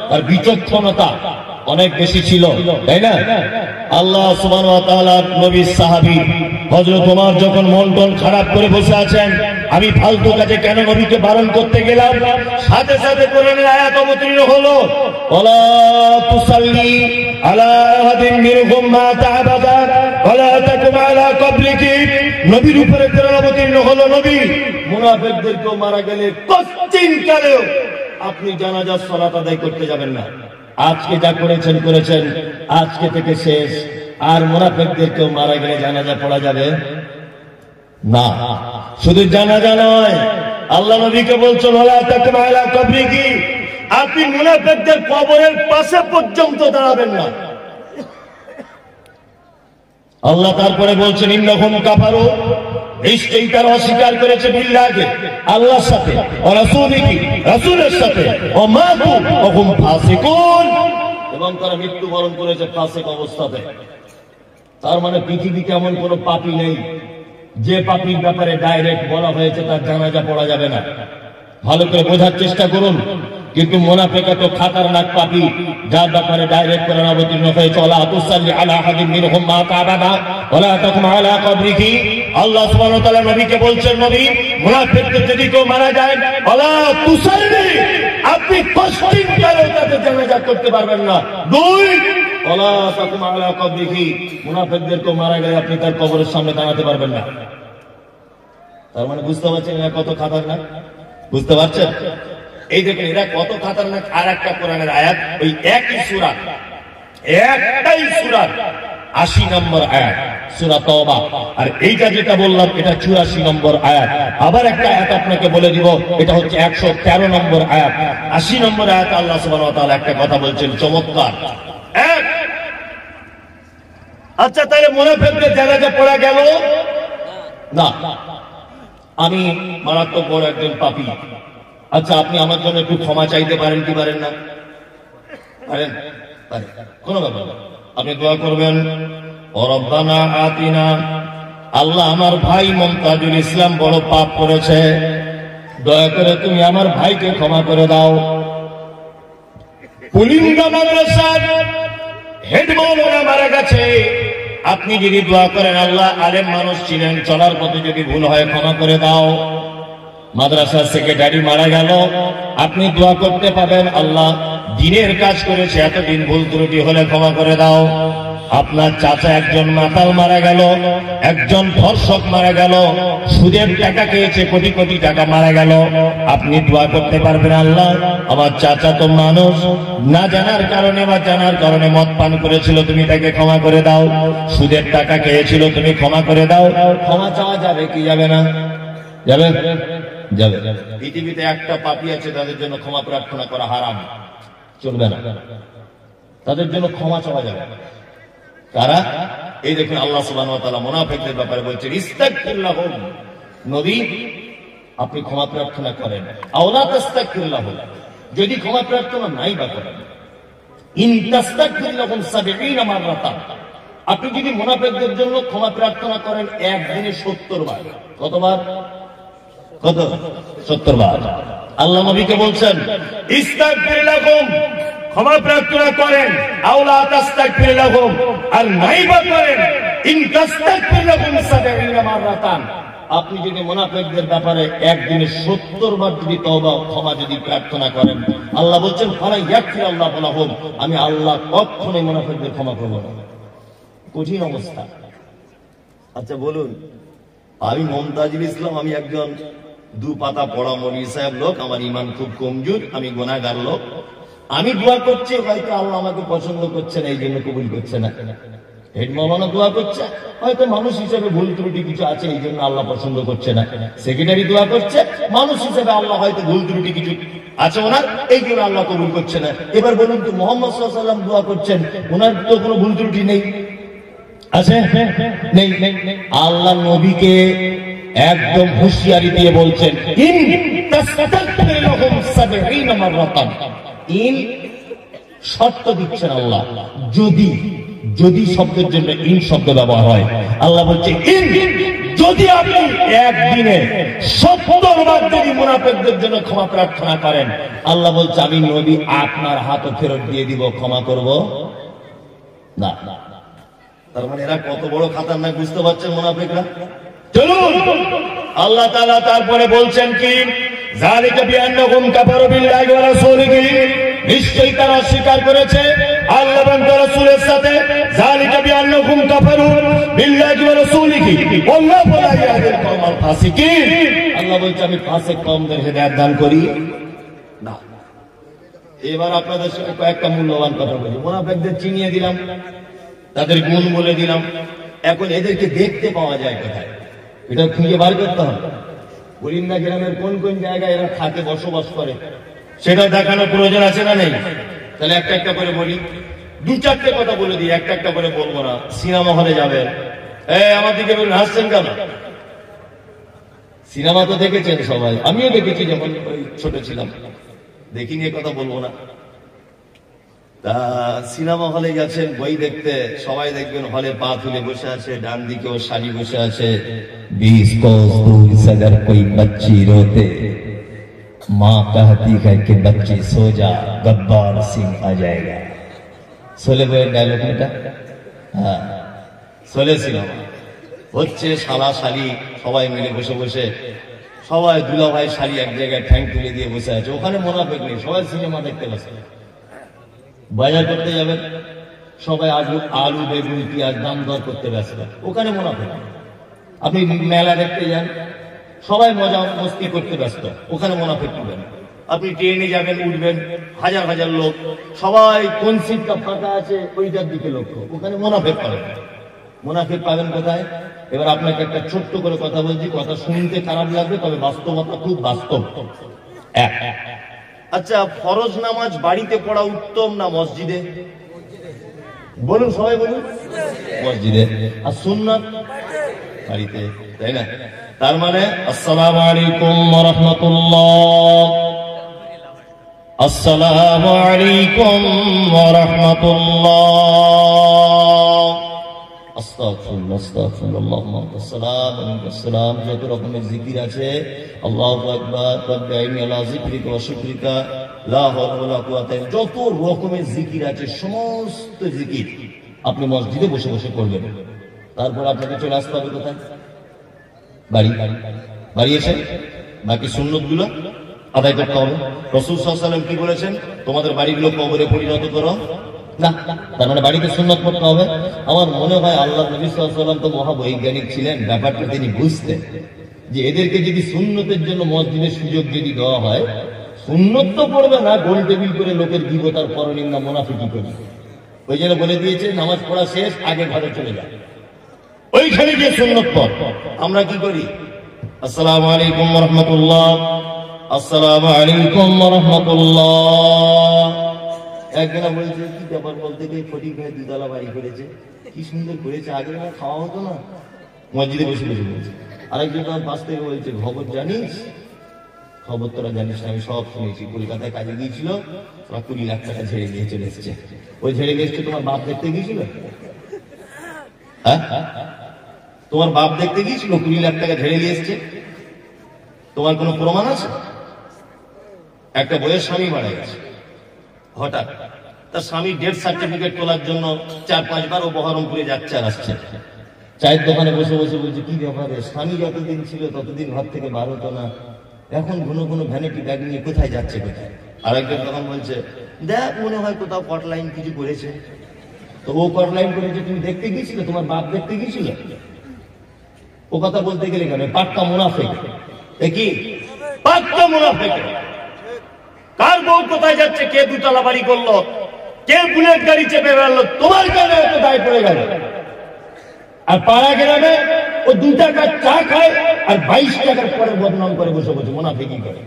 তার বিচক্ষণতা অনেক বেশি ছিল, তাই না? আল্লাহ সুবহানাহু ওয়া তাআলার নবীর সাহাবী হযরত ওমর যখন মন টন খারাপ করে বসে আছেন, আমি ফালতু কাজে কেন নবীকে বারণ করতে গেলাম, সাথে সাথে কোরআনের আয়াত অবতীর্ণ হলো, ওয়ালা তুসাল্লি আলা আহাদিন মিনহুম মাতা আবাদা ওয়ালা তাকুম আলা কবরিহি, নবীর উপরে কোরআন অবতীর্ণ হলো, নবী মুনাফিকদেরকেও মারা গেলে কষ্টিন কালেও আপনি জানাজার সালাত আদায় করতে যাবেন না। আজকে যা করেছেন করেছেন, আজকে থেকে শেষ। আর মুনাফিকদেরকেও মারা গেলে জানাজা পড়া যাবে না। শুধু জানাজা নয়, আল্লাহ নবীকে বলছেন ওয়ালা তাকুম আলা কবরিহি, আপনি মুনাফিকদের কবরের পাশে পর্যন্ত দাঁড়াবেন না। আল্লাহ তারপরে বলছেন ইন্নাহুম কাফারু, নিশ্চয়ই তারা অস্বীকার করেছে বিল্লাহি, আল্লাহর সাথে, ও রাসূলিহি, রাসূলের সাথে, ও মাতু ওয়া হুম ফাসিকুন, এবং তারা মৃত্যুবরণ করেছে ফাসিক অবস্থাতে। তার মানে পৃথিবীতে এমন কোন পাপী নেই যে পাপীর ব্যাপারে ডাইরেক্ট বলা হয়েছে তার জানাজা পড়া যাবে না। ভালো করে বোঝার চেষ্টা করুন। কিন্তু মুনাফিক তো খাতারনাক পাপী, যার ব্যাপারে ডাইরেক্ট কোরআন অবতীর্ণ হয়েছে ওয়ালা তুসাল্লি আলা আহাদিন মিনহুম মাতা আবাদা ওয়ালা তাকুম আলা কবরিহি। আল্লাহ সুবহানাহু ওয়া তাআলা নবীকে বলছেন, নবী মুনাফিকদের যদি কেউ মারা যায় ওয়ালা তুসাল্লি, আপনি কষ্টিন কালেও তাদের জানাজা করতে পারবেন না। দুই, ওয়ালা তাকুম আলা কবরিহি, মুনাফিকদেরকে মারা গেলে আপনি তার কবরের সামনে দাঁড়াতে পারবেন না। তার মানে বুঝতে পারছেন এরা কত খাতারনাক? বুঝতে পারছেন? এই দেখেন এরা কত খাতারনাক। আর একটা কোরআনের আয়াত, ওই একই সূরা, একটাই সূরা 80 নম্বর আয়াত, সূরা তওবা। আর এইটা যেটা বললাম এটা 84 নম্বর আয়াত। আবার একটা আয়াত আপনাকে বলে দিব, এটা হচ্ছে 113 নম্বর আয়াত। 80 নম্বর আয়াত আল্লাহ সুবহানাহু ওয়া তাআলা একটা কথা বলছেন চমৎকার। আচ্ছা, তাহলে মুনাফিকদের জানাজা পড়া গেল না, আমি মারাত্মক বড় একজন পাপী। আচ্ছা, আপনি আমার জন্য একটু ক্ষমা চাইতে পারেন কি পারেন না? পারেন? পারেন, কোনো ব্যাপার না। আপনি দোয়া করবেন, ও রব্বানা আতিনা, আল্লাহ আমার ভাই মুমতাজুল ইসলাম বড় পাপ করেছে, দয়া করে তুমি আমার ভাইকে ক্ষমা করে দাও। পুলিন্দা মাদ্রাসার হেড মাওলানা মারা গেছে, আপনি যদি দোয়া করেন আল্লাহ আলেম মানুষ ছিলেন, চলার পথে যদি ভুল হয় ক্ষমা করে দাও। মাদ্রাসার সেক্রেটারি মারা গেল, আপনি দোয়া করতে পাবেন, আল্লাহ দিনের কাজ করেছে, এতদিন ভুল ত্রুটি হলে ক্ষমা করে দাও। আপনার চাচা একজন মাতাল মারা গেল, একজন ধর্ষক মারা গেল, সুদের টাকা খেয়েছে, কোটি কোটি টাকা মারা গেল, আপনি দোয়া করতে পারবেন, আল্লাহ আমার চাচা তো মানুষ, না জানার কারণে বা জানার কারণে মদ পান করেছিল, তুমি তাকে ক্ষমা করে দাও। সুদের টাকা খেয়েছিল, তুমি ক্ষমা করে দাও। ক্ষমা চাওয়া যাবে কি যাবে না? যাবে, যাবে। পৃথিবীতে একটা পাপী আছে, তাদের জন্য ক্ষমা প্রার্থনা করা হারাম, চলবে না, তাদের জন্য ক্ষমা চাওয়া যাবে। তারা এই দেখুন আল্লাহ সুবহানাহু ওয়া তাআলা মুনাফিকদের ব্যাপারে বলছেন, ইস্তাগফির লাহুম, নবী আপনি ক্ষমা প্রার্থনা করেন, আওলা তাস্তাগফির লাহুম, যদি ক্ষমা প্রার্থনা নাই বা করেন, ইন তাস্তাগফির লাহুম 70 মাররাতান, আপনি যদি মুনাফিকদের জন্য ক্ষমা প্রার্থনা করেন একদিনে 70 বার, কতবার? কত? 70 বার। আল্লাহ নবীকে বলছেন ইস্তাগফির লাহুম, ক্ষমা প্রার্থনা করেন, আওলা তাস্তাগফির লাহুম, আর নাইবা করেন ইন তাস্তাগফির লাহুম 70 মাররাতান, আপনি যদি মুনাফিকদের ব্যাপারে একদিনে 70 বার যদি তওবা ক্ষমা যদি প্রার্থনা করেন, আল্লাহ বলছেন ফালা ইয়াগফির আল্লাহু লাহুম, আমি আল্লাহ কখনোই মুনাফিকদের ক্ষমা করব না। কঠিন অবস্থা। আচ্ছা বলুন, আমি মুমতাজুল ইসলাম, আমি একজন 2 পাতা পড়া মৌলভী সাহেব লোক, আমার ঈমান খুব কমজোর, আমি গুনাহগার লোক, আমি দোয়া করছি, হয়তো আল্লাহ আমাকে পছন্দ করছে না, এই জন্য কবুল করছে না। হেড মাওলানা দোয়া করছে, হয়তো মানুষ হিসেবে ভুল ত্রুটি কিছু আছে, এই জন্য আল্লাহ পছন্দ করছে না। সেক্রেটারি দোয়া করছে, মানুষ হিসেবে আল্লাহ হয়তো ভুল ত্রুটি কিছু আছে ওনার, এই জন্য আল্লাহ কবুল করছে না। এবার বলুন তো, মুহাম্মদ সাল্লাল্লাহু আলাইহি ওয়াসাল্লাম দোয়া করছেন, ওনার তো কোনো ভুল ত্রুটি নেই, আছে? নেই। আল্লাহ নবীকে একদম হুঁশিয়ারি দিয়ে বলছেন, ইন তাস্তাগফির লাহুম 70 মাররাতান, ইন শর্ত দিচ্ছেন আল্লাহ, যদি, যদি শব্দের জন্য ইন শব্দ ব্যবহার হয়, আল্লাহ বলছে ইন, যদি আপনি একদিনে 70 বার যদি মুনাফিকদের জন্য ক্ষমা প্রার্থনা করেন, আল্লাহ বলছে আমি নবী আপনার হাতও ফেরত দিয়ে দিব, ক্ষমা করব না। তার মানে এরা কত বড় খাতারনাক, বুঝতে পারছেন মুনাফিকরা? চলুন আল্লাহ তাআলা তারপরে বলছেন কি, যালিকা বিআন্নাহুম কাফারু বিল্লাহি ওয়া রাসূলিহি, নিশ্চয়ই তারা অস্বীকার করেছে আল্লাহ এবং তার রাসূলের সাথে। যালিকা বিআন্নাহুম কাফারু বিল্লাহি ওয়া রাসূলিহি ওয়াল্লাহু লা ইয়াহদিল কওমাল ফাসিকিন, আল্লাহ বলছে আমি ফাসিক কওমদের হেদায়েত দান করি না। এবার আপনাদের সাথে কয়েকটা মূল্যবান কথা বলি। মুনাফিকদের চিনিয়ে দিলাম, তাদের গুণ বলে দিলাম, এখন এদেরকে দেখতে পাওয়া যায় কোথায়, এটা খুঁজে বার করতে হবে। বলিন্দা গ্রামের কোন কোন জায়গায় এরা থাকে, বসবাস করে, সেটা দেখানোর প্রয়োজন আছে না নেই? তাহলে একটা একটা করে বলি, 2-4টে কথা বলে দিই, একটা একটা করে বলবো না। সিনেমা হলে যাবেন, আমার দিকে বলুন, হাসছেন কেন? সিনেমা তো দেখেছেন সবাই, আমিও দেখেছি যখন ছোট ছিলাম, দেখিনি, এ কথা বলবো না। তা সিনেমা হলে গেছেন বই দেখতে, সবাই দেখবেন হলে পা তুলে বসে আছে, ডান দিকেও শাড়ি বসে আছে, 20 कोस दूर से अगर कोई बच्ची रोते, माँ कहती है कि बच्ची सो जा, गब्बार सिंह आ जाएगा। सोले বইয়ের ডায়লগ এটা, হ্যাঁ, সোলে সিনেমা হচ্ছে, শালা শালি সবাই মিলে বসে বসে, সবাই দুলা ভাই শালি এক জায়গায় ঠ্যাং তুলে দিয়ে বসে আছে, ওখানে মুনাফিক নেই, সবাই সিনেমা দেখতে বসে। বাজার করতে যাবেন, সবাই আলু বেগুন পেঁয়াজ দাম দর করতে ব্যস্ত, ওখানে মুনাফিক। আপনি মেলা দেখতে যান, সবাই মজা মস্তি করতে ব্যস্ত, ওখানে মুনাফিক পাবেন। আপনি ট্রেনে যাবেন, উঠবেন, হাজার হাজার লোক, সবাই কোন সিটটা ফাঁকা আছে ওইটার দিকে লক্ষ্য, ওখানে মুনাফিক পাবেন। মুনাফিক পাবেন কোথায়? এবার আপনাকে একটা ছোট্ট করে কথা বলছি, কথা শুনতে খারাপ লাগবে, তবে বাস্তবতা খুব বাস্তব। আচ্ছা, ফরজ নামাজ বাড়িতে পড়া উত্তম না মসজিদে? বলুন, সবাই বলুন। মসজিদে। আর সুন্নাত বাড়িতে, তাই না? তার মানে আসসালামু আলাইকুম ওয়া রাহমাতুল্লাহ, আসসালামু আলাইকুম ওয়া রাহমাতুল্লাহ, আস্তাগফিরুল্লাহ, আস্তাগফিরুল্লাহ, আসসালাম। যত রকমের জিকির আছে, আল্লাহু আকবার, রাব্বিয়াইনি আলা যিকরিকা ওয়া শুকরিকা, লা হাওলা ওয়ালা কুওয়াতা, যত রকমের জিকির আছে, সমস্ত জিকির আপনি মসজিদে বসে বসে করবেন। তারপর আপনাকে চলে আসতে হবে কোথায়? বাড়ি। বাড়ি এসে বাকি সুন্নত গুলো আদায় করতে হবে। রাসূল সাল্লাল্লাহু আলাইহি ওয়াসাল্লাম কি বলেছেন? তোমাদের বাড়িগুলো কবরে পরিণত করো না, তার মানে বাড়িতে সুন্নত পড়তে হবে। আমার মনে হয় আল্লাহ নবী সাল্লাল্লাহু আলাইহি ওয়াসাল্লাম তো মহাবৈজ্ঞানিক ছিলেন, ব্যাপারটা তিনি বুঝতেন যে এদেরকে যদি সুন্নতের জন্য মসজিদের সুযোগ যদি দেওয়া হয়, সুন্নত তো পড়বে না, গোল টেবিল করে লোকের গীবত আর পরনিন্দা মুনাফিকি করি। ওই জন্য বলে দিয়েছে নামাজ পড়া শেষ, আগে ঘরে চলে যায়, ওইখানে গিয়ে সুন্নত পড়। আমরা কি করি? আসসালামু আলাইকুম ওয়া রাহমাতুল্লাহ, আসসালামু আলাইকুম ওয়া রাহমাতুল্লাহ। একজনা বলছে কি ব্যাপার, বলতে গিয়ে ফটিক ভাই দুতলা বাড়ি করেছে, কি সুন্দর করেছে, আগে না খাওয়া হতো না? মসজিদে বসে বসে বলছে। আরেকজন পাশ থেকে বলছে খবর জানিস? খবর তোরা জানিস না, আমি সব শুনেছি। কলকাতায় কাজে গিয়েছিল, ওরা 20 লাখ টাকা ঝেড়ে নিয়ে চলে এসছে। ওই ঝেড়ে গেছে তোমার বাপ দেখতে গিয়েছিল? হ্যাঁ, তোমার বাপ দেখতে গিয়েছিল 20 লাখ টাকা ঝেড়ে নিয়ে এসছে? তোমার কোনো প্রমাণ আছে? একটা বইয়ের স্বামী মারা গেছে, হঠাৎ তার স্বামী ডেথ সার্টিফিকেট তোলার জন্য 4-5 বার ও বহরমপুরে যাচ্ছে আর আসছে। চায়ের দোকানে বসে বসে বলছে কি ব্যাপারে, স্বামী যতদিন ছিল ততদিন ঘর থেকে বার হতো না, এখন ঘন ঘন ভ্যানিটি ব্যাগ নিয়ে কোথায় যাচ্ছে কোথায়? আরেকজন তখন বলছে দেখ মনে হয় কোথাও কটলাইন কিছু করেছে। তো ও কটলাইন করেছে, তুমি দেখতে গিয়েছিলে? তোমার বাপ দেখতে গিয়েছিল? ও কথা বলতে গেলে কেন? পাক্কা মুনাফিক। কি পাক্কা মুনাফিক? কার বউ কোথায় যাচ্ছে, কে দুতলা বাড়ি করলো, কে বুলেট গাড়ি চেপে বেড়ালো, তোমার কেন এত দায় পড়ে গেল? আর পাড়া গ্রামে ও 2 টাকার চা খায় আর 22 টাকার পরে বদনাম করে বসে বসে মুনাফিকি করে।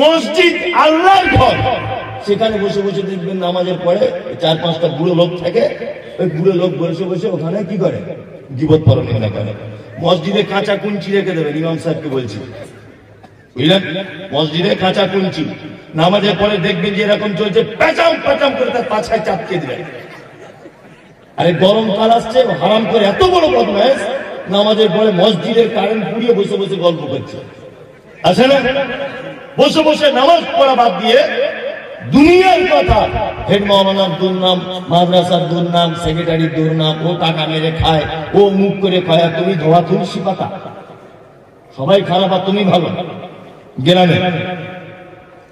মসজিদ আল্লাহর ঘর, সেখানে বসে বসে দেখবেন নামাজের পরে 4-5টা বুড়ো লোক থাকে, ওই বুড়ো লোক বসে বসে ওখানে কি করে? গীবত পরনিন্দা করে। মসজিদে কাঁচা কুঞ্চি রেখে দেবেন, ইমাম সাহেবকে বলছি, বুঝলেন? মসজিদে কাঁচা কুঞ্চি, নামাজের পরে দেখবেন যে এরকম চলছে, প্যাচাম প্যাচাম করে তার পাছায় চাপকে দিলেন। আরে গরমকাল আসছে, হারাম করে এত বড় বদমাশ নামাজের পরে মসজিদের কারেন্ট পুড়িয়ে বসে বসে গল্প করছে, আছে না? বসে বসে নামাজ পড়া বাদ দিয়ে দুনিয়ার কথা, হেড মাওলানার দুর্নাম, মাদ্রাসার দুর্নাম, সেক্রেটারির দুর্নাম, ও টাকা মেরে খায়, ও মুখ করে খায়, আর তুমি ধোয়া তুলসী পাতা। সবাই খারাপ আর তুমি ভালো গ্রামে।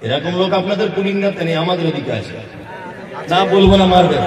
এরকম লোক আপনাদের কুলিঙ্গাতে নেই, আমাদের ওদিকে আছে। না বলবো না, মারবে।